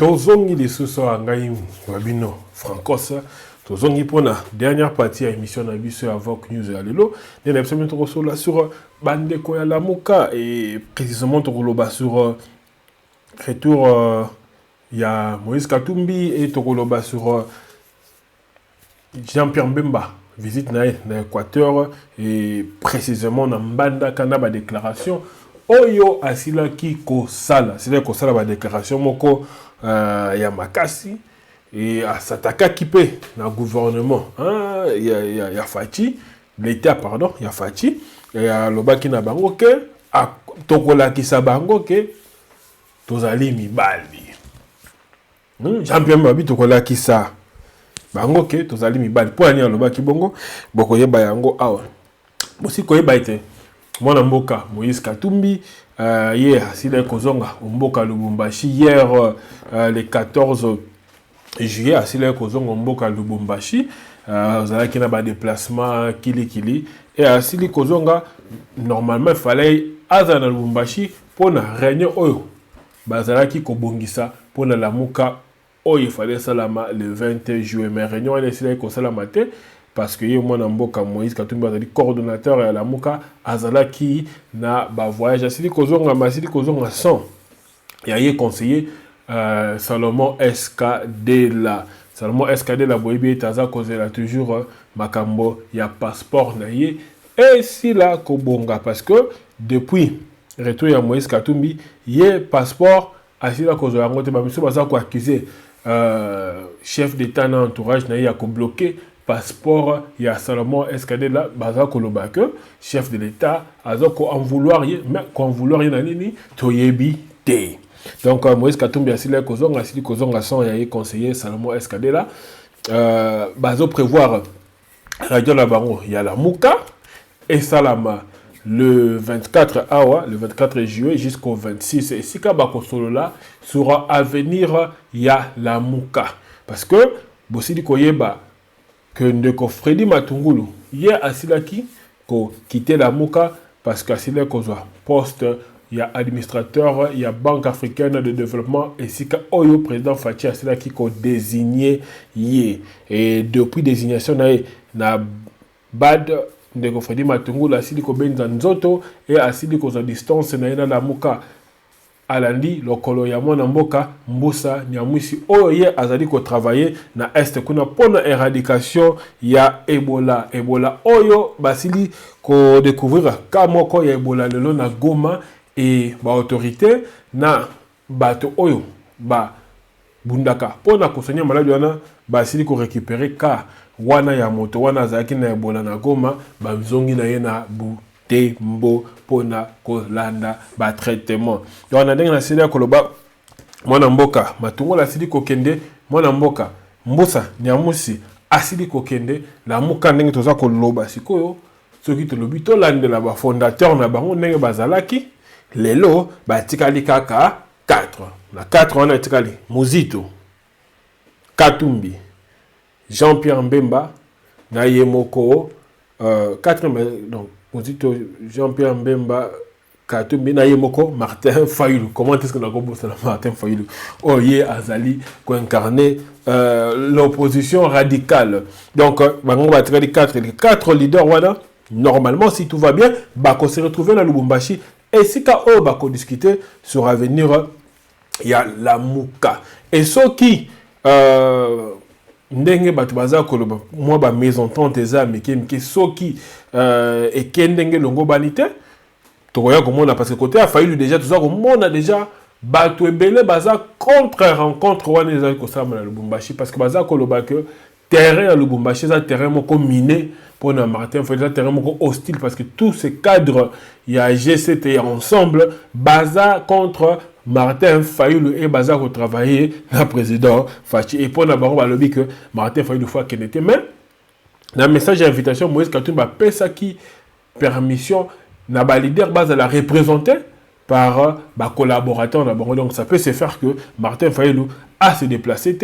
Tozongi lisusu angai wabino Francos tozongi pour la dernière partie à émission na biso ya Vox News ya lelo na episode tokosola sur bandeko ya Lamuka et précisément tokoloba sur retour ya Moïse Katumbi et tokoloba sur Jean-Pierre Mbemba visite na Équateur et précisément na Mbanda kana ba déclaration oyo asila ki kosala ba déclaration moko ya makasi et asataka kipe na gouvernement ya Fachi l'état pardon ya Fachi ya lobaki na bango ke tokola kisa bango ke tozali mibali Jean-Pierre Mbabi tokola kisa bango ke tozali mibali po ani lobaki bongo boko yeba yango awa bosi ko yeba ite mwana mboka Moïse Katumbi hier asile kozonga mboka Lubumbashi hier le 14 juillet asile kozonga mboka Lubumbashi zalaki na ba déplacement kili et asili kozonga normalement il fallait aza na Lubumbashi pona réunion oyo bazalaki kobongisa pona Lamuka oyo il fallait salama le 20 juillet mais réunion elle asile kosalama te parce que mwana mboka Moïse Katumbi azali coordonnateur ya Lamuka azalaki na ba voyage asili kozonga masili kozonga son ya ye conseiller Salomon Escadela boyebi taza kozela toujours makambo ya passeport na ye et si la kobonga parce que depuis retour ya Moïse Katumbi ye passeport asila kozela ngote ba miso baza ko accuser chef d'état na entourage na ye ya ko bloquer passeport ya Salomon Escadela baza koloba que chef de l'état aza ko en vouloir ye mais ko en vouloir ye na nini toyebi te. Donc Moïse Katumbi asili kozonga son ya conseiller Salomon Escadela bazo prévoir radio la bango ya Lamuka et salama le 24 awa le 24 juillet jusqu'au 26 et sika bakosolola sera avenir ya Lamuka parce que bosili koyeba que ndeko Freddy Matungulu hier asilaki ko quitter Lamuka parce que asile kozwa poste ya administrateur ya Banque africaine de développement et sika oyo président Fachi asilaki ko désigner ye et depuis désignation na bad ndeko Freddy Matungulu asili ko benza nzoto et asili ko za distance na Lamuka alandi lokolo ya mwana mboka Mbusa Nyamwisi oyo ye azali ko travailler na est kuna pona éradication ya Ebola oyo basili ko découvrir ka moko ya Ebola lelo na Goma et ba autorité na bato oyo ba bundaka pona kosanya maladi wana basili ko récupérer ka wana ya moto wana azaki na Ebola na Goma ba mzongi na ye na Tembo pona kolanda ba traitement donc na ndenge na sili koloba mwana mboka Matungola asili kokende mwana mboka Mbusa Nyamusi asili kokende Lamuka ndenge toza koloba sikoyo soki tolobi tolandela ba fondateur na bango ndenge bazalaki lelo batikali kaka 4 na 4 wana etikali Muzito Katumbi Jean-Pierre Mbemba na Yemoko 4 donc Muzito Jean-Pierre Mbemba Katumbi na Yemoko Martin Fayulu. Comment est-ce qu'on a compris Martin Fayulu? Oh ye azali ko incarner l'opposition radicale. Donc bango batikali 4 leaders wana normalement si tout va bien bako se retrouver na Lubumbashi et si ka o bako discuter sur avenir ya Lamuka et ce qui ndenge batu baza koloba moi ba maison tante eza meke soki et kendenge longo banité tokoya komona parce que côté a failli déjà tout ça komona déjà batu ebele baza contre rencontre wana eza ko sama na Lubumbashi parce que baza koloba que terrain à Lubumbashi ça terrain moko miné pour Martin Fayulu terrain moko hostile parce que tous ces cadres il y a G7 ensemble baza contre Martin Fayulu et baza ko travailler la président Fachi et pour na bango ba lobby que Martin Fayulu fois qu'il était mais na message d'invitation Moïse Katumbi ba pesa ki permission na ba leader base la représenter par ba collaborateur na bango donc ça peut se faire que Martin Fayulu a se déplacer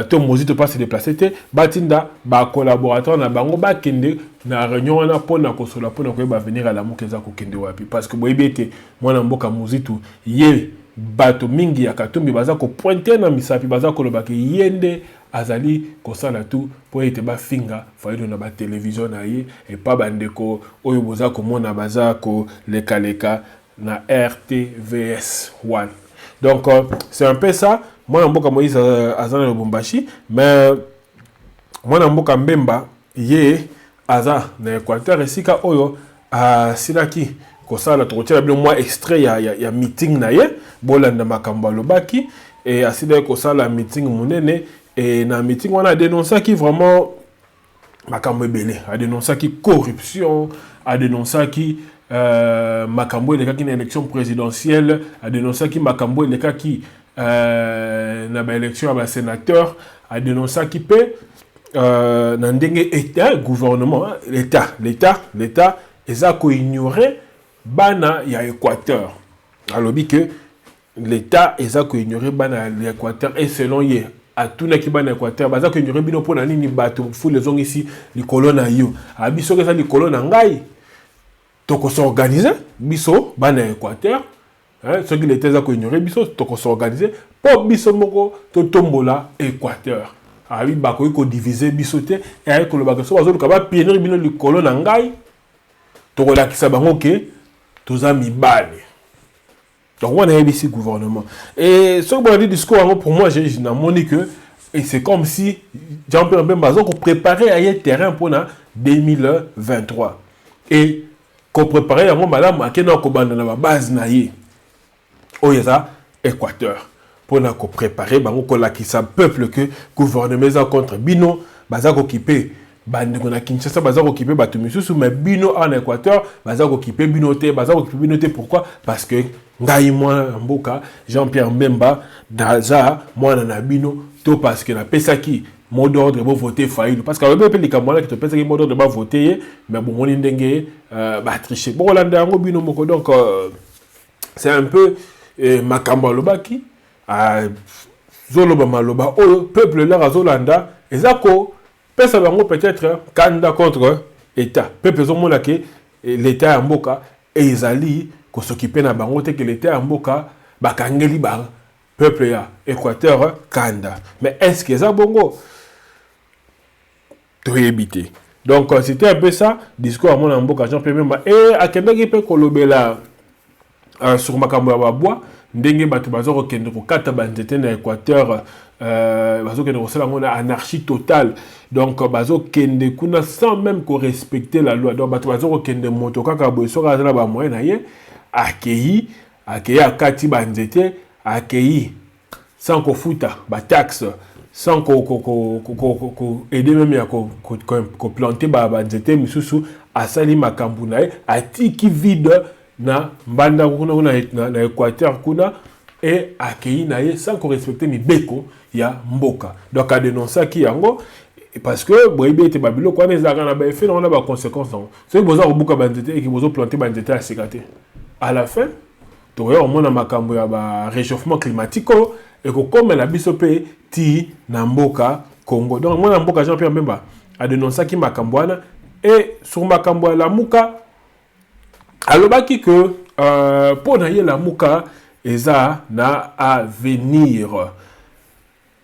Tom Mozito pas se déplacer batinda ba collaborateur na bango ba kende na réunion na pona kosola pona ko ba venir à la mukeza ko kende wapi parce que boyebi était mwana mboka Mozito ye bato mingi ya Katumbi baza ko pointer na misapi baza ko lobaki yende azali kosala tout po ete ba finga fayido na ba télévision na ye et pas bandeko oyo boza ko mona baza ko leka na RTVS 1. Donc c'est un peu ça. Moi mboka Moïse azana Lubumbashi, mais moi mboka Mbemba ye aza na Équateur esika oyo silaki kosala tokotia bien moi extrait ya meeting na ye bolanda makambo lobaki et asila kosala meeting munene et na meeting wana a dénoncé qui vraiment makambo ebele, a dénoncé qui corruption, a dénoncé qui makambo eleka ki na élection présidentielle, a dénoncé qui makambo eleka ki na ba élection à ba sénateur, a dénoncé qui peut na ndenge état gouvernement l'état eza ko ignorer bana ya Équateur. Alobi que l'état eza ko ignorer bana ya Équateur et selon ye à tout na ki bana Équateur baza ko ignorer bino pona nini bato fu les ongisi ici likolo na yo abiso ke za likolo na ngai toko s'organiser biso bana Équateur ce qui l'état eza ko ignorer biso toko s'organiser po biso moko to tombola Équateur abi bako ko diviser biso te et ko lo bako so bazo ka ba pienir bino likolo na ngai toko la kisa bango ke toza mibale. Donc on a ici gouvernement et ce que dit discours pour moi j'ai moni que et c'est comme si Jean-Pierre Bemba ko préparer à terrain pour na 2023 et ko préparer yango madame akena ko banda na base na ye oyeza Équateur pour na ko préparer bango ko la kisa peuple que gouvernement za contre bino baza ko occuper bande ko na Kinshasa baza ko occuper bato misusu mais bino en Équateur baza ko occuper bino te baza ko occuper bino te pourquoi parce que ngai moi mboka Jean-Pierre Mbemba daza mwana na bino to parce que na pesaki mot d'ordre bo voter failli parce que le peuple likamwana ki to pesaki mot d'ordre ba voter mais bon moni ndenge ba tricher bon landa yango bino moko donc c'est un peu makambo lobaki zoloba maloba oyo peuple là azolanda ezako pesa bango peut-être candidat contre état peuple zomona ke l'état ya mboka ezali ko s'occuper na bango te que l'état ya mboka bakangeli ba peuple ya Équateur kanda mais est-ce que ça bongo to éviter donc c'était un peu ça discours à mon mboka Jean-Pierre Bemba et akendaki pe kolobela sur makambo ya bois ndenge bato bazo kende ko kata banzete na Équateur bazo kende ko sala ngona anarchie totale donc bazo kende kuna sans même ko respecter la loi donc bato bazo kende moto kaka boso kazala ba moyen na ye accueilli akati banzete accueilli sans ko futa ba taxe sans ko aider même ya ko planter ba banzete misusu asali makambu na ye atiki vide na mbanda kuna na Équateur kuna et accueilli na ye sans qu'on respecte ni beko ya mboka donc a dénoncer qui yango parce que boyebe ete babilo kwa nezaka na ba effet na ba conséquences c'est besoin obuka bandete et qui besoin planter bandete à sécurité à la fin to yo mona makambo ya ba réchauffement climatique et ko comme la biso pe ti na mboka Congo donc mona mboka Jean-Pierre Bemba a dénoncer qui makambo wana et sur makambo ya la muka alobaki que pour na ye la muka eza na avenir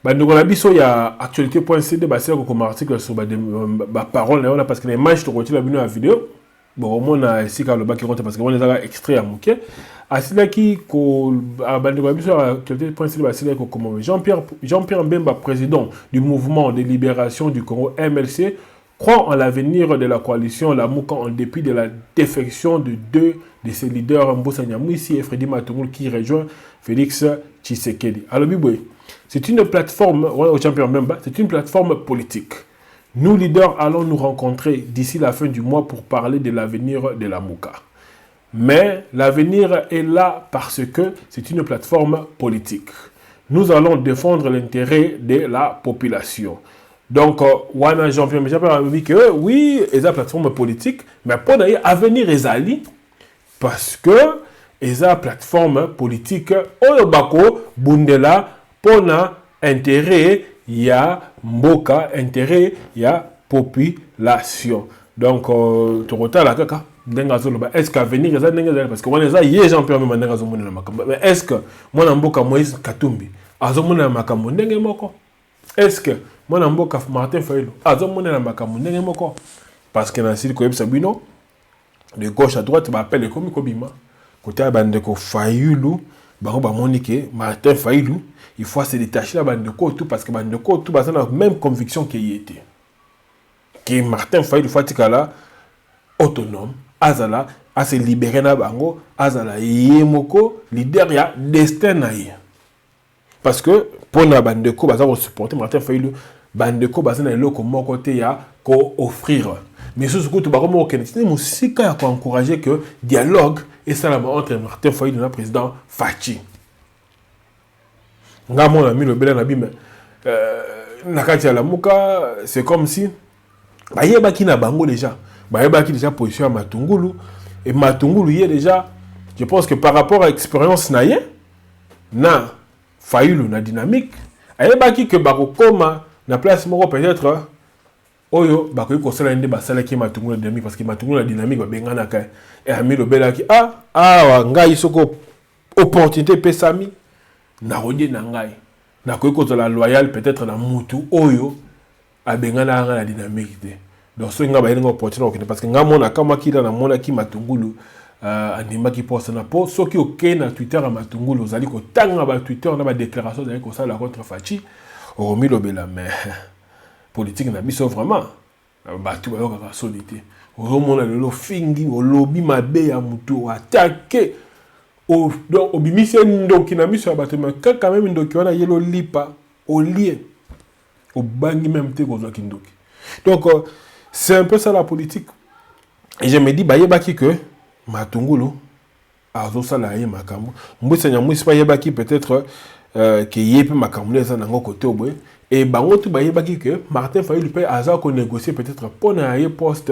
bandeko na biso ya actualité.cd basé ko comme article sur ba parole na parce que les images to rotila bino la vidéo bon au moins esika alobaki compte parce que on ezaka extrait ya muke asilaki ko bandeko na biso ya actualité.cd basé ko comme Jean-Pierre Mbemba président du mouvement de libération du Congo MLC croit en l'avenir de la coalition Lamuka en dépit de la défection de deux de ses leaders, Mbosa Nyamwisi et Freddy Matoungou, qui rejoint Félix Tshisekedi. Alors, Biboui, c'est une plateforme, c'est une plateforme politique. Nous, leaders, allons nous rencontrer d'ici la fin du mois pour parler de l'avenir de Lamuka. Mais l'avenir est là parce que c'est une plateforme politique. Nous allons défendre l'intérêt de la population. Donc, Wana Jean-Pierre a dit que oui, il y a une plateforme politique, mais pour d'ailleurs, avenir ezali, parce que il y a une plateforme politique, Oyobako, Bundela, Pona, intérêt, il y a Mboka, intérêt, il y a population. Donc, tu retard la kaka, est-ce qu'à venir parce que on est hier Jean-Pierre Bemba ndenga zomona na makambo mais est-ce que mwana mboka Moïse Katumbi azomona na makambo ndenge moko est-ce que mwana mboka Martin Fayulu azomona na makambo ndenge moko parce que na sili ko yebisa bino de gauche à droite ba appelle comme kobima côté bandeko Fayulu bango ba monique Martin Fayulu il faut se détacher là bandeko tout parce que bandeko tout bazana la même conviction qu'il était que Martin Fayulu fatikala autonome azala a se libérer na bango azala yemoko leader ya destin na ye parce que pour na bandeko bazako supporter Martin Fayulu bandeko bazana eloko moko te ya ko offrir mais surtout tout bakomo kenetine musika ya ko encourager que dialogue et ça la entre Martin Fayulu et le président Fachi ngamo na mi le bela na bima na kati ya lamuka c'est comme si bayeba ki na bango déjà bayeba ki déjà position à Matungulu et Matungulu y est déjà je pense que par rapport à l'expérience na ye na Fayulu na dynamique ayeba ki que bako koma na place moko peut-être oyo bakoki kosala nde basala ki Matungulu na dynamique parce que Matungulu na dynamique babengana ka et ami le bela ki ngai soko opportunité pesami na rodie na ngai na koki kozala loyal peut-être na mutu oyo abengana nga la dynamique de donc so nga bayenga opportunité parce que nga mona kama kila na mona ki Matungulu andima ki poste na po soki oké na Twitter à Matungulu ozali ko tanga ba Twitter na ba déclaration ozali ko sala contre Fachi oromi lobela mais politique na biso vraiment batu bayoka ka solité oromona lelo fingi olobi mabe ya mutu attaquer donc obimisi ndoki na miso ya bato mais quand même ndoki wana yelo lipa au lié au bangi même te kozwa kindoki donc c'est un peu ça la politique et je me dis bayebaki que Matungulu azo sala ye makambo mbisa nya mwisi bayebaki peut-être que yepe makambo les nango côté obwe et bango tu bayebaki que Martin Fayulu peut aza ko négocier peut-être pour na ye poste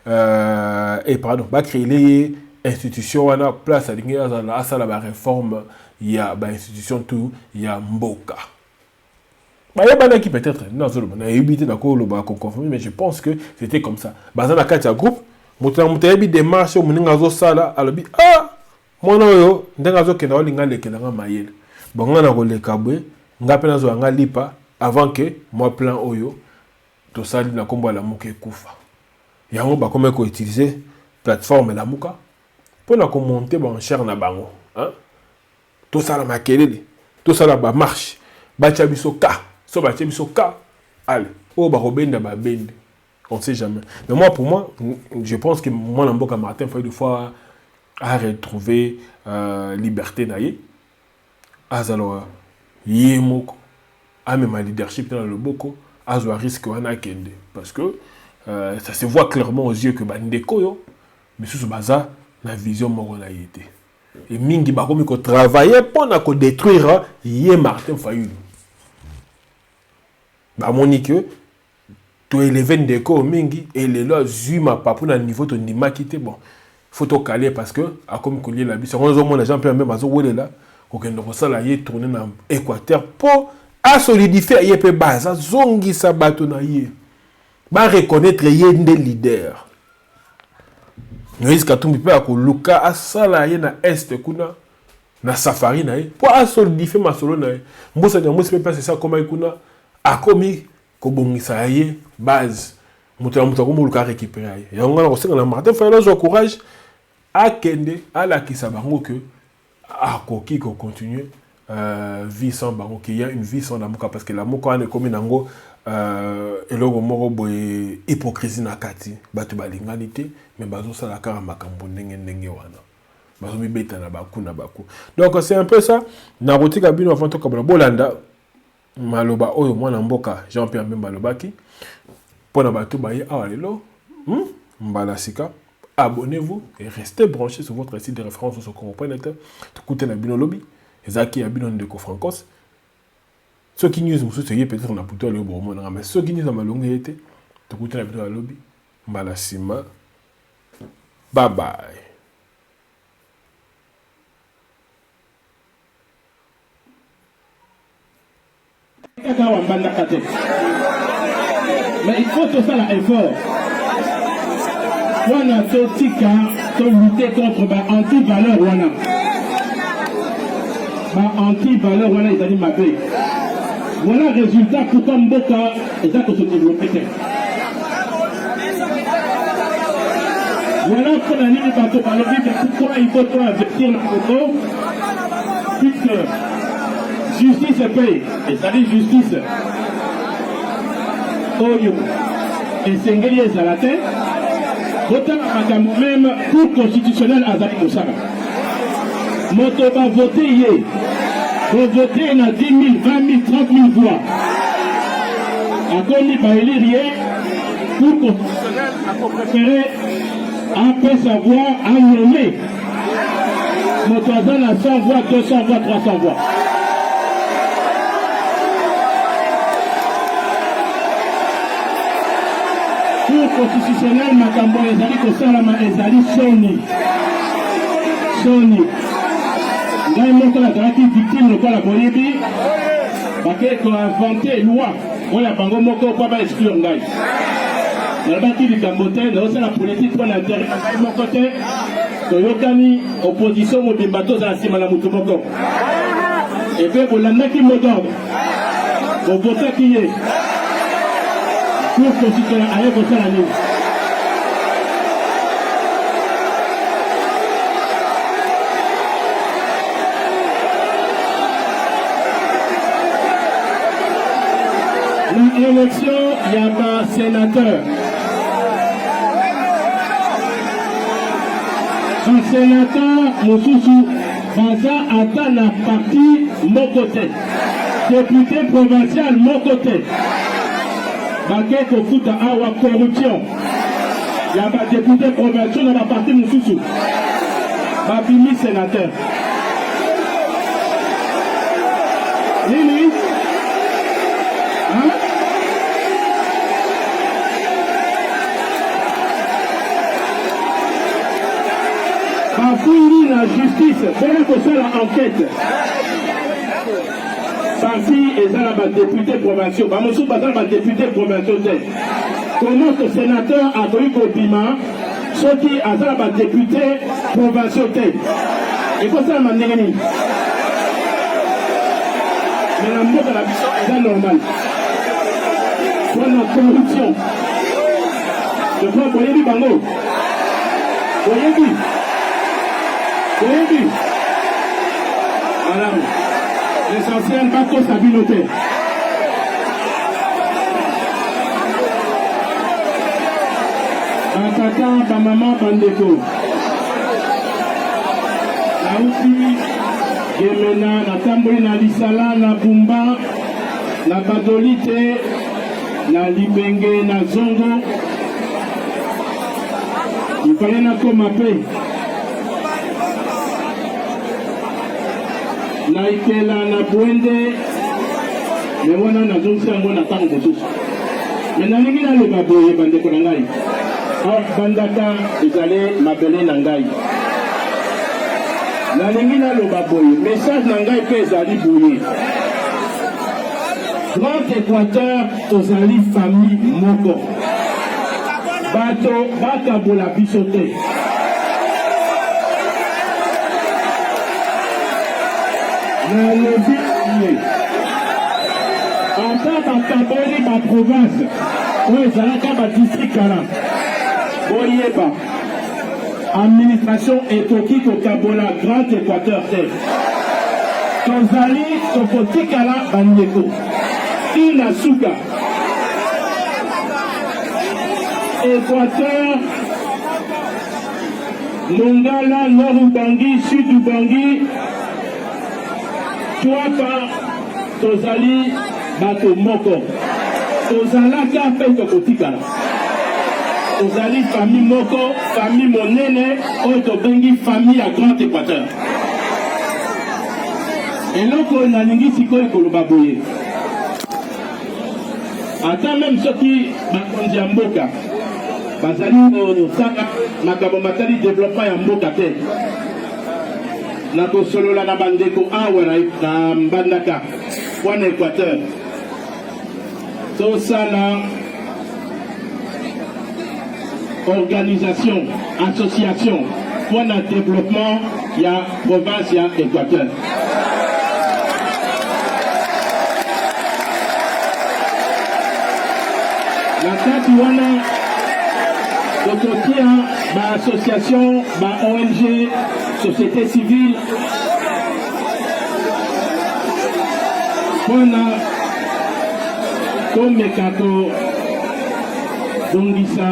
et pardon ba créer les institutions wana place à l'ingi à ça la réforme il y a ba institution tout il y a mboka bayebana qui peut-être non seulement na évité d'accord le ba confirmer mais je pense que c'était comme ça bazana katia groupe mutayebi démarche au muninga zo sala alobi mwana oyo ndenga zo kenda olinga lekela nga mayele bonga na ko lekabwe nga pena zo nga lipa avant que moi plan oyo to sali na kombo la muke kufa yango ba comme ko utiliser plateforme la muka pour la monter ba enchère na bango to sala makelele to sala ba marche ba chabiso ka so ba chabiso ka allez ba robenda ba bende on sait jamais mais moi pour moi je pense que moi Namboka Martin faut une fois à retrouver liberté naie azalo yemoko a même leadership dans le boko azo risque wana kende parce que ça se voit clairement aux yeux que bandeko yo mais sous baza la vision moko na yete et mingi ba komi ko travailler pour na ko détruire yé Martin Fayulu ba monique to élever ndeko mingi et les lois zuma papu na niveau to ndima kité bon faut to caler parce que a comme collier la biso on zo mona Jean-Pierre même azo wele là ko kendo ko sala yé tourner na Équateur pour a solidifier yé pe base zongi sa bato na yé ba reconnaître yé ndé leader Moïse Katumbi pe akoluka asala ye na est kuna na safari na ye pour a solidifier masolo na ye mbosa nya mwisi pe c'est ça comme kuna akomi ko bongisa ye base mutu ko muluka récupérer ye yango na ko senga na Martin Fayulu zo courage akende ala ki sabango que akoki ko continuer vie sans bango qu'il y a une vie sans la muka parce que la muka ne comme nango eloko moko boye hypocrisie na kati bato balinganité mais bazo sala kara makambo ndenge wana bazo mibeta na baku donc c'est un peu ça na rotika bino avant to kabona bolanda maloba oyo mwana mboka Jean-Pierre Bemba lobaki pona bato baye awalelo mbala sika abonnez-vous et restez branchés sur votre site de référence sur Congo.net écoutez la bino lobby ezaki abino ndeko francos ce qui news musu c'est peut-être na puto le bon mais ce qui news na malonga été écoutez la bino lobby mbala sima bye bye. Mais il faut tout ça l'effort. Voilà, de lutter contre l'anti-valeur. L'anti-valeur, ils ont dit ma paix. Voilà le résultat pourquoi Mboka est à se développer. Voilà pour la ligne de bateau. Alors, pourquoi il faut investir le photo? Puisque justice est payée. Et ça dit justice. Oyo. Et Sengeli est à la tête. Autant à même Cour constitutionnelle à Zali Moussara. Moto va voter hier. Vous votez dans 10 000, 20 000, 30 000 voix. À quoi il va élire hier? Cour constitutionnelle a préféré après savoir à nommer. Moto a 100 voix, 200 voix, 300 voix. Cour constitutionnelle, Makambo Ezali Kosalama Ezali Soni. Ngai moko la zalaki victime lokola boyebi bake koinvente loi oyo ya bango moko mpo baexclure ngai nalobaki likambo te naosala politike mpo na intere na ngai moko te toyokani opposition mobimba tozala nsima na motu moko epe bolandaki mot d'ordre bovotaki ye cour constitutionnelle aye kosala nini. L'élection, il y a un sénateur. Un sénateur, Moussoussou, Baza atteint la partie mon côté. Député provincial, mon côté. Baké Kofuta Awa corruption. Il y a un député provincial dans la partie Moussoussou. Babimi sénateur. Lili? Hein? Fouille la justice, c'est que c'est l'enquête. Parti et ça la député provincial. Bamoussou Bazar va député provincial. Comment ce sénateur a donné Kobima, ce qui a ça va député provincial. Et quoi ça m'a négani? Mais la mort de la mission est normale. Soit notre corruption. Je crois que vous voyez du bango. Vous voyez du. Oui. Madame, l'essentiel, pas trop sa communauté. Papa, pa maman, pandeko. Nauti, Gemena, na Tamboli, na Lisala, na Bumba, na Badolite, na Libenge, na Zongo. Il fallait na Komape. Na Ikela na Bwende me wana na zonsa ngona tango mosusu me na lingi na loba boye bandeko na ngai bandaka ezale mabele na ngai na lingi na loba boye message na ngai pe ezali boye Grand Équateur tozali famille moko bato bakabola biso te. En tant qu'Aboli, ma province, où ils allaient ma district, Boyeba, administration étotique au Kabola, Grand Équateur, Tozali, Topotikala, Banyeko, Inasuka, Équateur, Mongala, Nord Ubangi, Sud Ubangi, Tuapa, Tozali, Bato Moko. Tozalaka pe Tokotikala. Tozali famille Moko, famille Monene, Oto Bengi, famille à Grand Équateur. Et là, on a lingi siko ekoloba boye. Attends même ceux qui bakonzi ya mboka. Bazali osaka makabo matali développement ya mboka te. Nako solola na bandeko awa na mbandaka wana Équateur. Tosala organisation, association pour le développement de la province de Équateur. La carte l'association, ONG, société civile, on a comme Kako Bongisa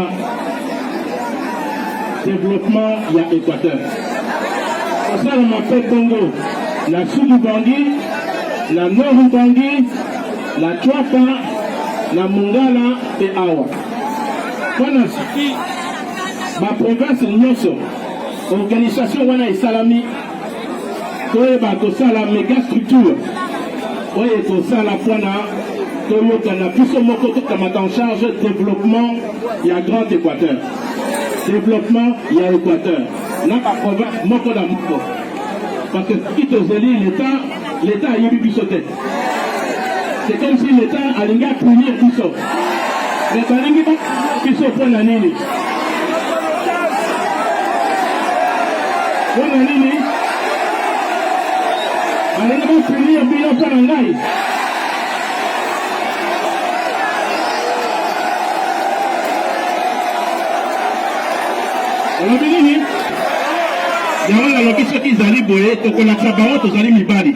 développement il y a Équateur. Pour ça, on m'appelle Congo, la Sud-Ubangi, la Nord-Ubangi, la Chouapa, la Mongala et Awa. Voilà ce qui ma province Nyoso, organisation wana et salami, koyeba kosala méga structure, oye kosala pona, koyokana biso moko tokamata en charge développement ya Grand Équateur. Développement ya Équateur. Là ma province moko da moko. Parce que qui te zeli l'État a yebi biso te. C'est comme si l'État a linga punir biso. Mais balingi ba biso pona nini. Pona nini? Balingi ba punir bino pona ngai. On a dit, il y a un qui zali boye, to konaka bango to zali mibali.